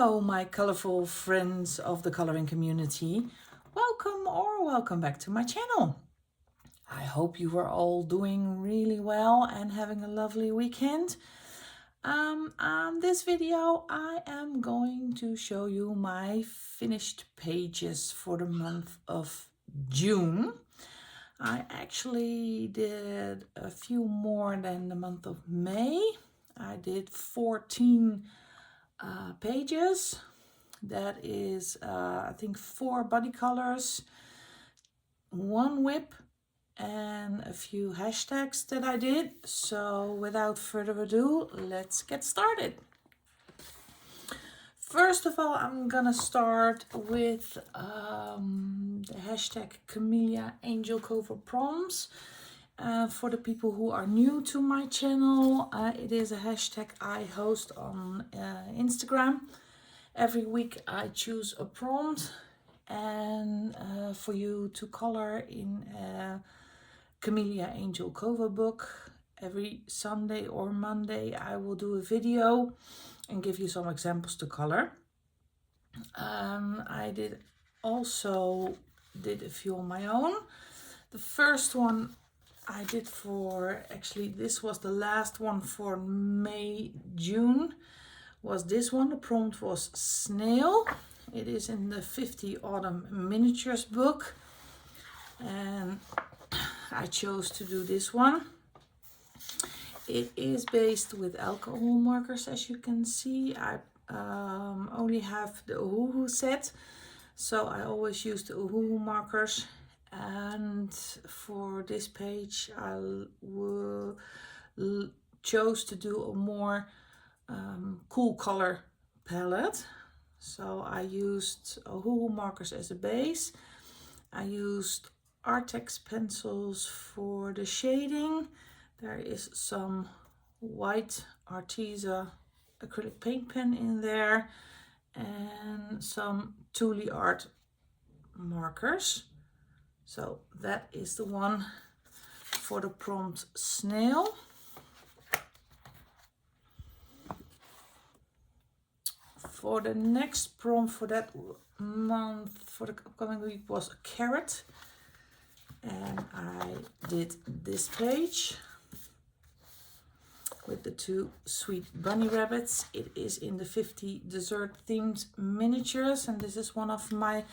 Hello, my colorful friends of the coloring community. Welcome back to my channel. I hope you are all doing really well and having a lovely weekend. On this video, I am going to show you my finished pages for the month of June. I actually did a few more than the month of May. I did 14 pages. That is I think 4 body colors, 1 whip and a few hashtags that I did. So without further ado, let's get started. First of all, I'm gonna start with the hashtag Camellia Angel Cover Proms. For the people who are new to my channel, it is a hashtag I host on Instagram. Every week I choose a prompt and for you to color in a Camellia Angel cover book. Every Sunday or Monday I will do a video and give you some examples to color. I also did a few on my own. The first one I did this was the last one for May, June, was this one. The prompt was Snail. It is in the 50 Autumn Miniatures book. And I chose to do this one. It is based with alcohol markers, as you can see. I only have the Uhuhu set, so I always use the Uhuhu markers. And for this page I chose to do a more cool color palette. So I used Uhuhu markers as a base. I used Artex pencils for the shading. There is some white Arteza acrylic paint pen in there and some Thule art markers. So that is the one for the prompt Snail. For the next prompt for that month, for the upcoming week, was a carrot. And I did this page with the 2 sweet bunny rabbits. It is in the 50 dessert themed miniatures, and this is one of my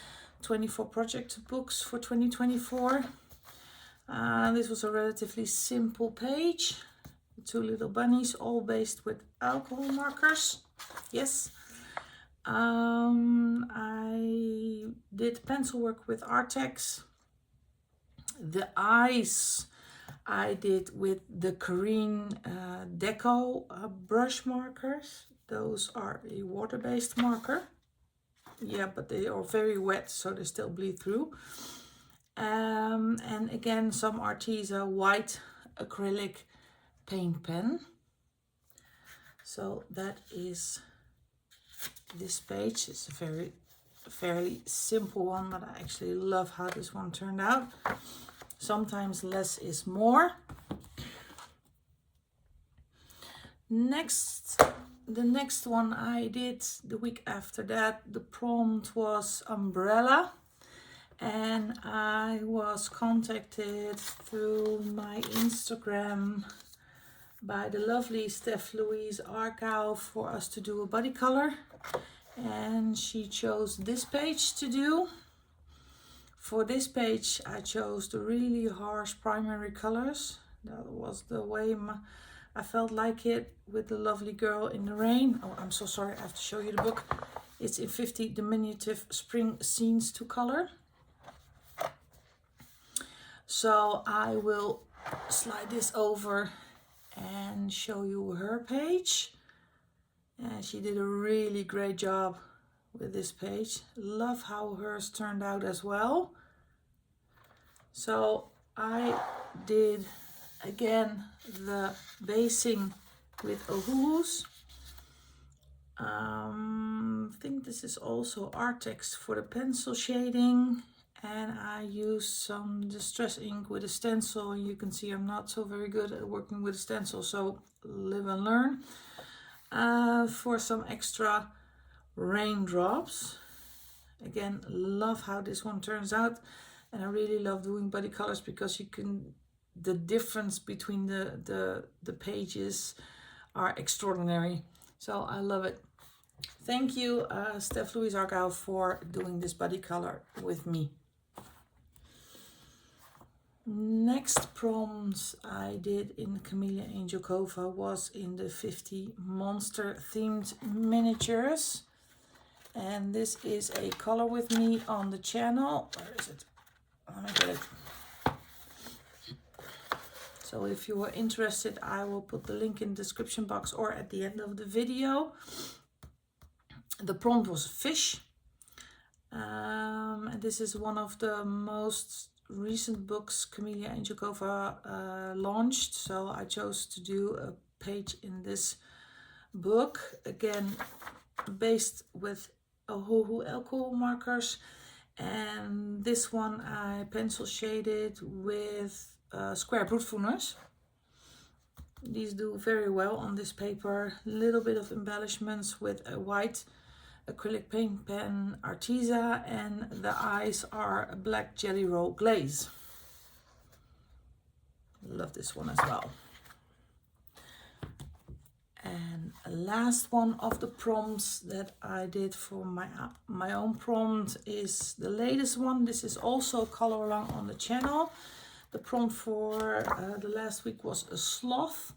24 project books for 2024. This was a relatively simple page. 2 little bunnies, all based with alcohol markers. Yes. I did pencil work with Artex. The eyes I did with the Korean Deco brush markers. Those are a water-based marker. Yeah, but they are very wet, so they still bleed through. And again, some Arteza white acrylic paint pen. So that is this page. It's a fairly simple one, but I actually love how this one turned out. Sometimes less is more. The next one I did the week after that, the prompt was umbrella, and I was contacted through my Instagram by the lovely Steph Louise Argyle for us to do a body color, and she chose this page to do. For this page I chose the really harsh primary colors. That was the way I felt like it, with the lovely girl in the rain. Oh, I'm so sorry, I have to show you the book. It's in 50 Diminutive Spring Scenes to color. So I will slide this over and show you her page. And she did a really great job with this page. Love how hers turned out as well. So I did again the basing with Uhuhus. I think this is also Artex for the pencil shading, and I used some distress ink with a stencil. And you can see I'm not so very good at working with a stencil, so live and learn. For some extra Raindrops. Again, love how this one turns out, and I really love doing body colors because you can, the difference between the pages are extraordinary. So I love it. Thank you, Steph Louise Argyle, for doing this body color with me. Next prompts I did in Camellia Angel Cova was in the 50 monster themed miniatures. And this is a color with me on the channel. Where is it? Let me get it. So if you are interested, I will put the link in the description box or at the end of the video. The prompt was fish. And this is one of the most recent books Camellia Angel Cova launched. So I chose to do a page in this book. Again, based with Ohuhu alcohol markers. And this one I pencil shaded with square broodvoeners. These do very well on this paper. Little bit of embellishments with a white acrylic paint pen Arteza, and the eyes are a black jelly roll glaze. Love this one as well. And last one of the prompts that I did for my own prompt is the latest one. This is also color along on the channel. The prompt for the last week was a sloth,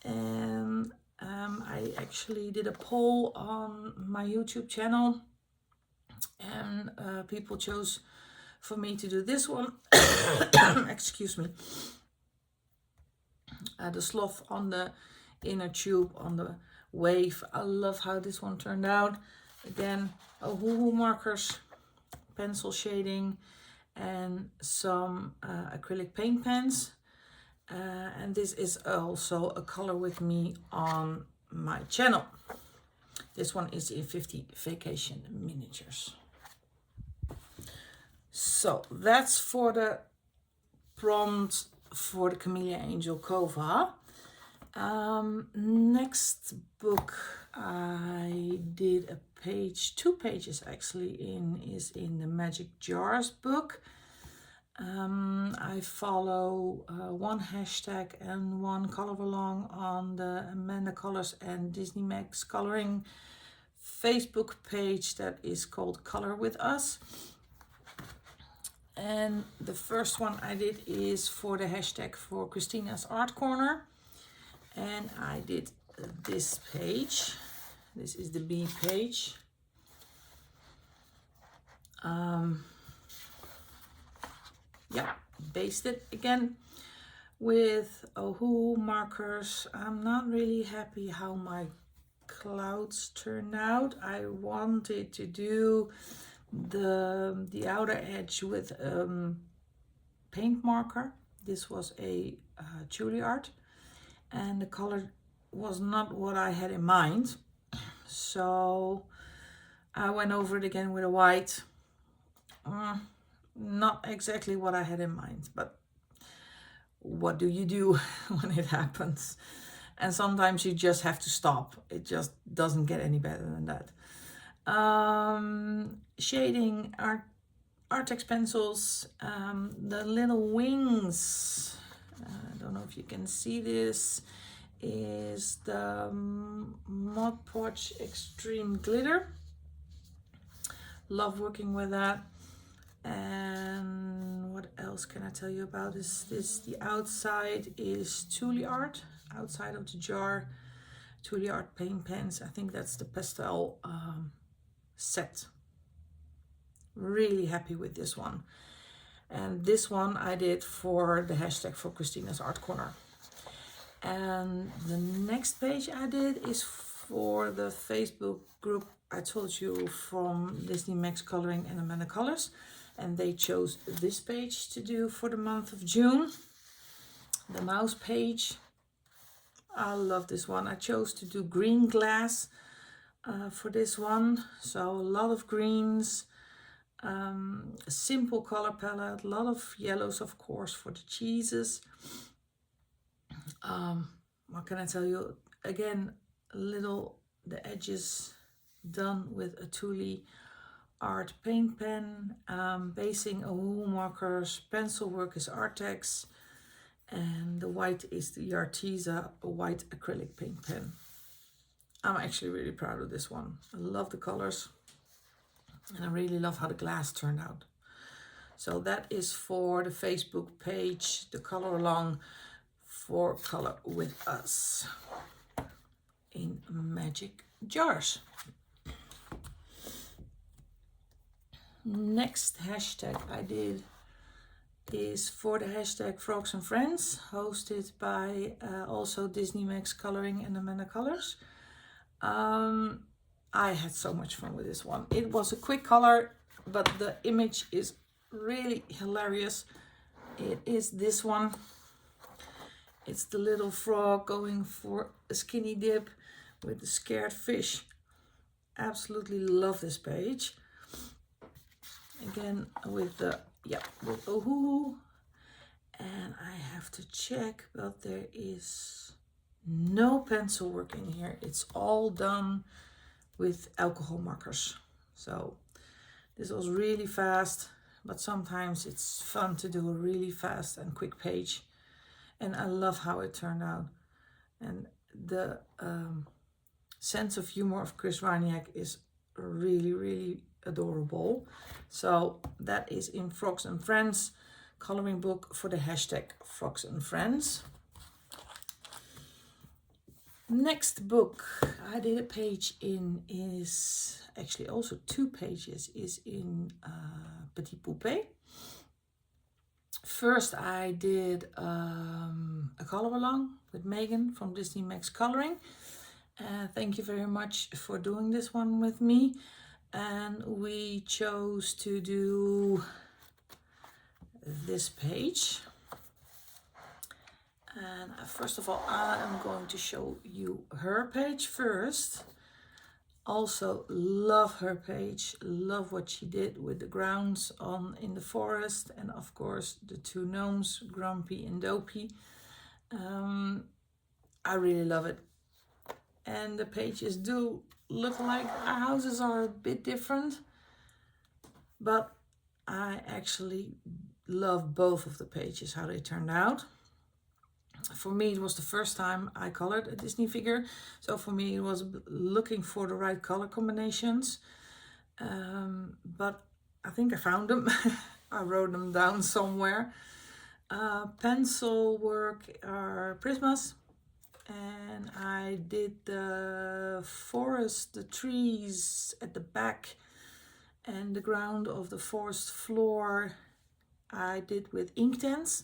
and I actually did a poll on my YouTube channel, and people chose for me to do this one. Excuse me. The sloth on the inner tube on the wave. I love how this one turned out. Again, Ohuhu markers, pencil shading, and some acrylic paint pens. And this is also a color with me on my channel. This one is in 50 vacation miniatures. So that's for the prompt for the Camellia Angel Cova. Next book I did a page, 2 pages actually, is in the Magic Jars book. I follow one hashtag and one color along on the Amanda Colors and Disney Max Coloring Facebook page that is called Color With Us. And the first one I did is for the hashtag for Christina's Art Corner. And I did this page. This is the B page. Yeah, based it again with Ohuhu markers. I'm not really happy how my clouds turned out. I wanted to do the outer edge with paint marker. This was a Juilliard, and the color was not what I had in mind. So I went over it again with a white. Not exactly what I had in mind, but what do you do when it happens? And sometimes you just have to stop. It just doesn't get any better than that. Shading Artex pencils, the little wings, I don't know if you can see this, is the Mod Podge Extreme Glitter. Love working with that. And what else can I tell you about this? The outside is Juilliard, outside of the jar, Juilliard paint pens. I think that's the pastel set. Really happy with this one. And this one I did for the hashtag for Christina's Art Corner. And the next page I did is for the Facebook group I told you from Disney Max Coloring and Amanda Colors. And they chose this page to do for the month of June. The mouse page. I love this one. I chose to do green glass for this one. So a lot of greens. A simple color palette. A lot of yellows, of course, for the cheeses. What can I tell you? Again, the edges done with a Thule art paint pen, basing a wool markers, pencil work is Artex, and the white is the Arteza white acrylic paint pen. I'm actually really proud of this one. I love the colors and I really love how the glass turned out. So that is for the Facebook page, the color along for Color With Us in magic jars. Next hashtag I did is for the hashtag Frogs and Friends, hosted by also Disney Max Coloring and Amanda Colors. I had so much fun with this one. It was a quick color, but the image is really hilarious. It is this one. It's the little frog going for a skinny dip with the scared fish. Absolutely love this page. Again with the with Ohuhu. And I have to check, but there is no pencil work in here. It's all done with alcohol markers. So this was really fast, but sometimes it's fun to do a really fast and quick page. And I love how it turned out. And the sense of humor of Chris Warniak is really, really adorable. So that is in Frogs and Friends coloring book for the hashtag Frogs and Friends. Next book I did a page in is actually also 2 pages is in Petit Poupée. First I did a color along with Megan from Disney Max Coloring. Thank you very much for doing this one with me. And we chose to do this page. And first of all, I am going to show you her page first. Also love her page, love what she did with the grounds on in the forest, and of course the 2 gnomes, Grumpy and Dopey. I really love it. And the pages do look like our houses are a bit different, but I actually love both of the pages, how they turned out. For me, it was the first time I colored a Disney figure. So for me, it was looking for the right color combinations. But I think I found them. I wrote them down somewhere. Pencil work are Prismas. And I did the forest, the trees at the back and the ground of the forest floor I did with Inktense.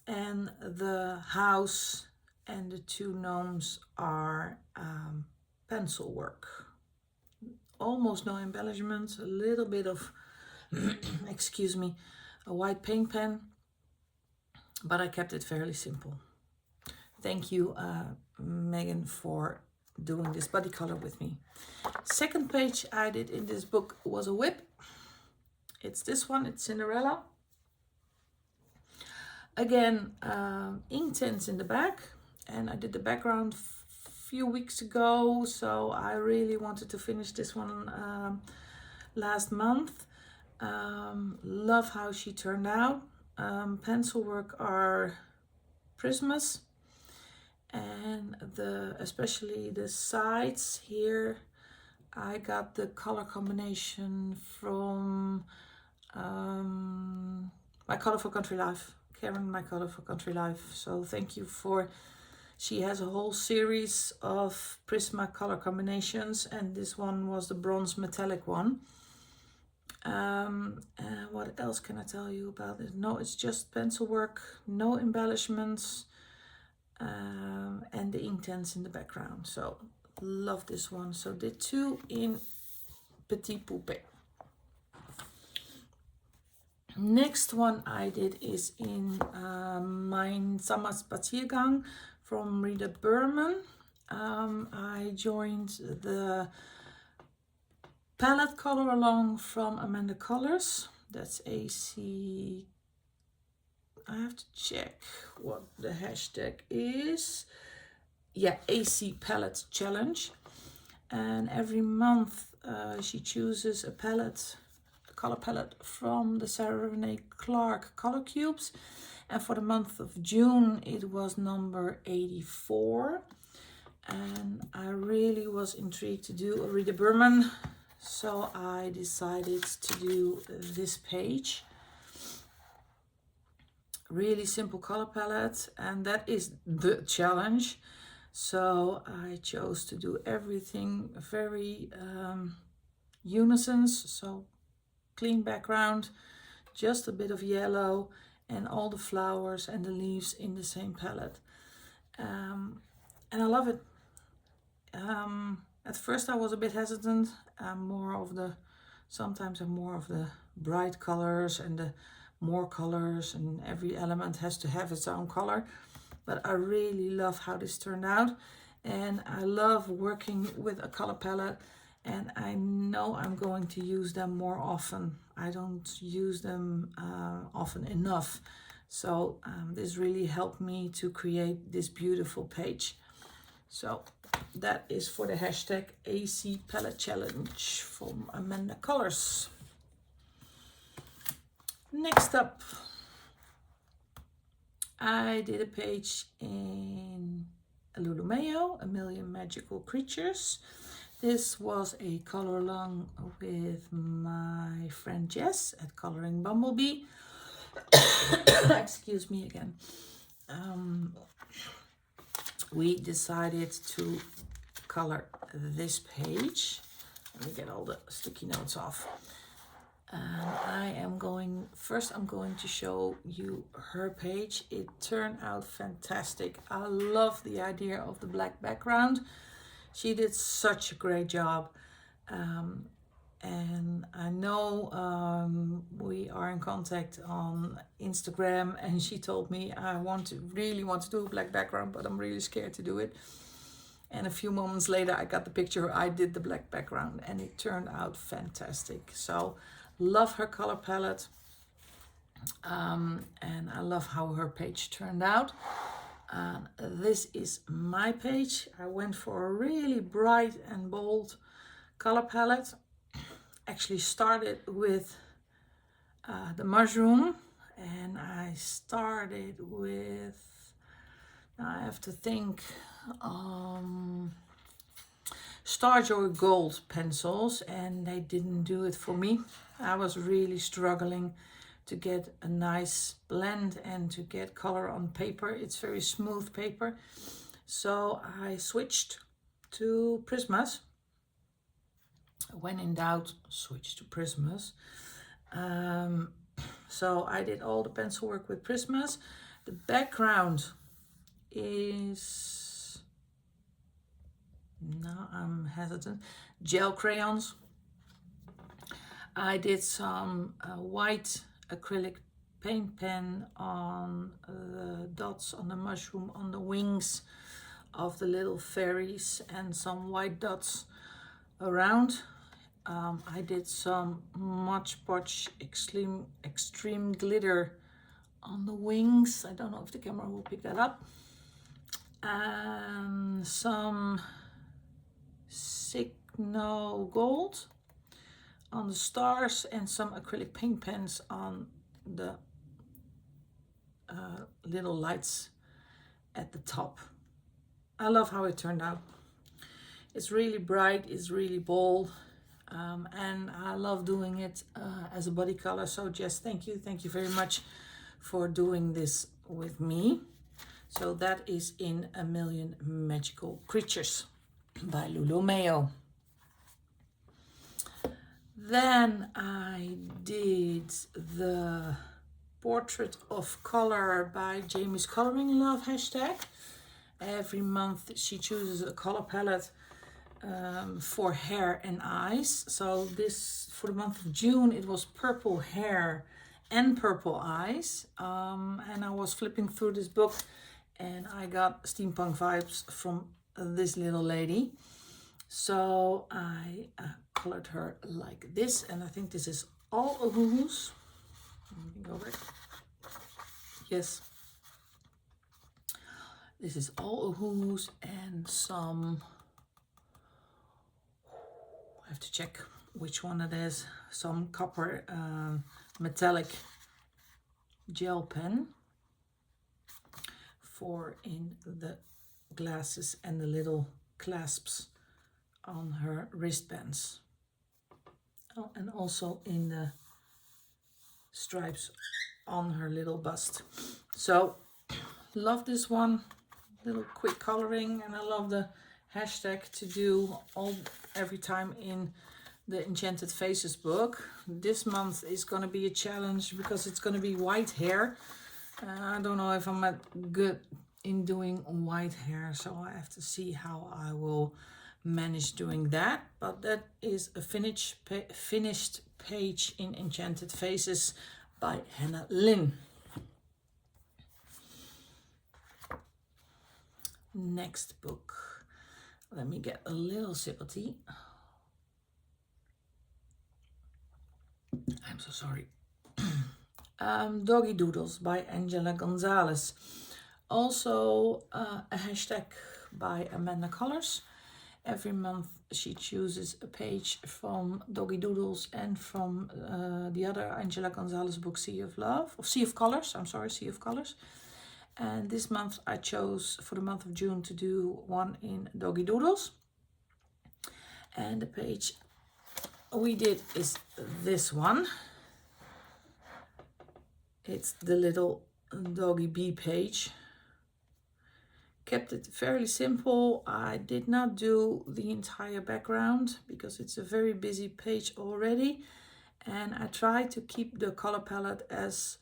And the house and the 2 gnomes are pencil work. Almost no embellishments, a little bit of, excuse me, a white paint pen, but I kept it fairly simple. Thank you, Megan, for doing this body color with me. Second page I did in this book was a whip. It's this one, it's Cinderella. Again, Inktense in the back, and I did the background a few weeks ago, so I really wanted to finish this one last month. Love how she turned out. Pencil work are Prismas, and especially the sides here, I got the color combination from My Colourful Country Life. Karen, My Colourful Country Life. So thank you for, she has a whole series of Prisma color combinations, and this one was the bronze metallic one. What else can I tell you about it? No, it's just pencil work, no embellishments, and the Inktense in the background. So love this one. So did 2 in Petit Poupée. Next one I did is in Mein Sommerspaziergang from Rita Berman. I joined the palette color along from Amanda Colors. That's AC. I have to check what the hashtag is. Yeah, AC Palette Challenge. And every month she chooses a palette, a color palette from the Sarah Renee Clark color cubes. And for the month of June, it was number 84. And I really was intrigued to do a Rita Berman. So I decided to do this page. Really simple color palette. And that is the challenge. So I chose to do everything very unisons. So clean background, just a bit of yellow, and all the flowers and the leaves in the same palette. And I love it. At first I was a bit hesitant. Sometimes I'm more of the bright colors and the more colors, and every element has to have its own color. But I really love how this turned out. And I love working with a color palette. And I know I'm going to use them more often. I don't use them often enough. So this really helped me to create this beautiful page. So that is for the hashtag AC Palette Challenge from Amanda Colors. Next up, I did a page in Lulumeo, A Million Magical Creatures. This was a color along with my friend Jess at Coloring Bumblebee. Excuse me again. We decided to color this page. Let me get all the sticky notes off. I'm going to show you her page. It turned out fantastic. I love the idea of the black background. She did such a great job. And I know we are in contact on Instagram, and she told me I really want to do a black background, but I'm really scared to do it. And a few moments later I got the picture. I did the black background and it turned out fantastic. So love her color palette. And I love how her page turned out. This is my page. I went for a really bright and bold color palette. Actually started with the mushroom, and I started with, I have to think, Starjoy Gold pencils, and they didn't do it for me. I was really struggling to get a nice blend and to get color on paper. It's very smooth paper. So I switched to Prismas. When in doubt, switch to Prismas. So I did all the pencil work with Prismas. The background is, now I'm hesitant, gel crayons. I did some white acrylic paint pen on the dots on the mushroom on the wings of the little fairies, and some white dots around. I did some Mod Podge extreme glitter on the wings. I don't know if the camera will pick that up. And some Signo Gold on the stars, and some acrylic paint pens on the little lights at the top. I love how it turned out. It's really bright, it's really bold. And I love doing it as a body color. So Jess, thank you very much for doing this with me. So that is in A Million Magical Creatures by Lulumeo. Then I did the Portrait of Color by Jamie's Coloring Love hashtag. Every month she chooses a color palette for hair and eyes. So this, for the month of June, it was purple hair and purple eyes. And I was flipping through this book and I got steampunk vibes from this little lady. So I colored her like this, and I think this is all Ohuhus. Let me go back. Yes. This is all Ohuhus and some I have to check which one it is. Some copper metallic gel pen for in the glasses and the little clasps on her wristbands. Oh, and also in the stripes on her little bust. So love this one, little quick coloring, and I love the hashtag to do every time in the Enchanted Faces book. This month is going to be a challenge because it's going to be white hair. I don't know if I'm good in doing white hair, so I have to see how I will manage doing that. But that is a finished page in Enchanted Faces by Hannah Lynn. Next book. Let me get a little sip of tea. I'm so sorry. Doggy Doodles by Angela Gonzalez. Also a hashtag by Amanda Colors. Every month she chooses a page from Doggy Doodles and from the other Angela Gonzalez book, Sea of Love, or Sea of Colors, I'm sorry, Sea of Colors. And this month I chose for the month of June to do one in Doggy Doodles. And the page we did is this one. It's the little doggy bee page. Kept it fairly simple. I did not do the entire background because it's a very busy page already. And I tried to keep the color palette as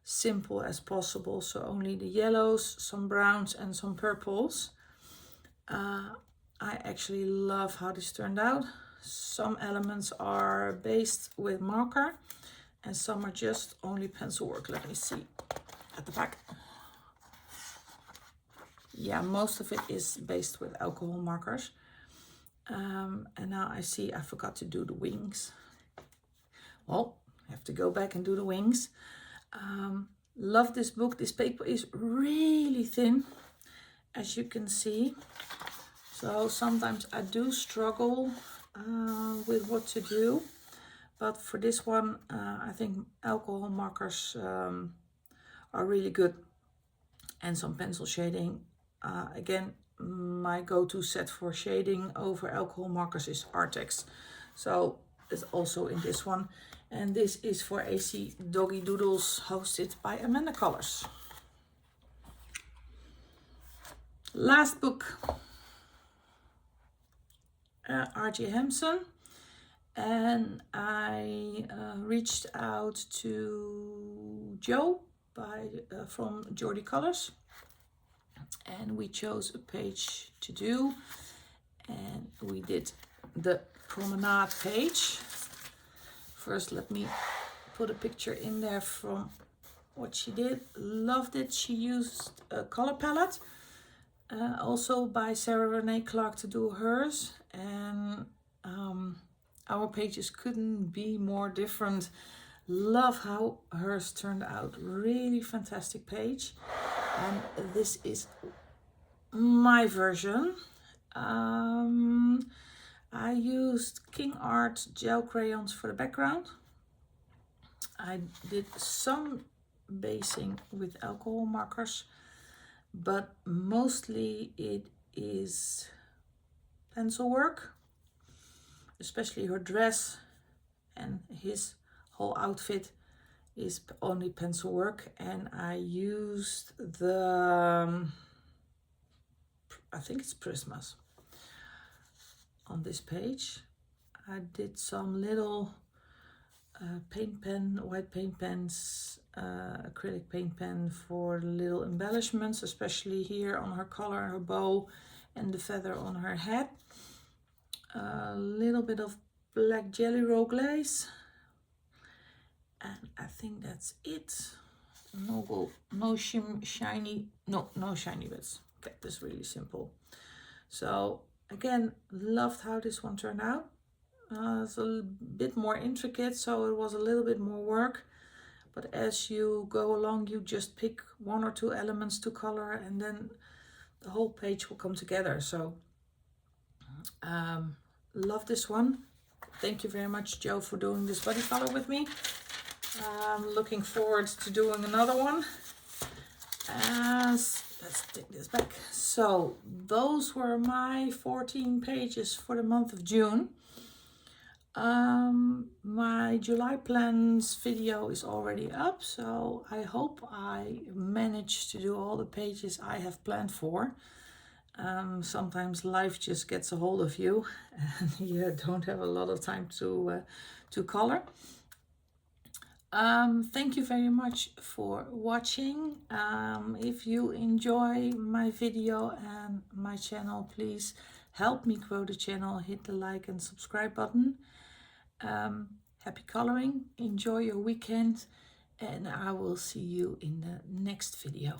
simple as possible. So only the yellows, some browns and some purples. I actually love how this turned out. Some elements are based with marker and some are just only pencil work. Let me see at the back. Yeah, most of it is based with alcohol markers. And now I see I forgot to do the wings. Well, I have to go back and do the wings. Love this book. This paper is really thin, as you can see. So sometimes I do struggle with what to do. But for this one, I think alcohol markers are really good. And some pencil shading. Again, my go-to set for shading over alcohol markers is Artex. So it's also in this one. And this is for AC Doggy Doodles, hosted by Amanda Colors. Last book. R.J. Hampson. And I reached out to Joe from Geordie Colors, and we chose a page to do, and we did the promenade page. First, let me put a picture in there from what she did. Loved it. She used a color palette, also by Sarah Renee Clark to do hers, and our pages couldn't be more different. Love how hers turned out. Really fantastic page. And this is my version. I used King Art gel crayons for the background. I did some basing with alcohol markers, but mostly it is pencil work. Especially her dress and his whole outfit is only pencil work. And I used the, I think it's Prismas on this page. I did some little white paint pens, acrylic paint pen for little embellishments, especially here on her collar, her bow, and the feather on her head. A little bit of black jelly roll glaze, and I think that's it. No shiny bits. Kept this really simple. So again, loved how this one turned out. It's a bit more intricate, so it was a little bit more work, but as you go along you just pick one or two elements to color and then the whole page will come together. So love this one. Thank you very much, Joe, for doing this body color with me. I'm looking forward to doing another one. Let's take this back. So those were my 14 pages for the month of June. My July plans video is already up, so I hope I managed to do all the pages I have planned for. Sometimes life just gets a hold of you and you don't have a lot of time to color. Thank you very much for watching. If you enjoy my video and my channel, please help me grow the channel. Hit the like and subscribe button. Happy coloring, enjoy your weekend, and I will see you in the next video.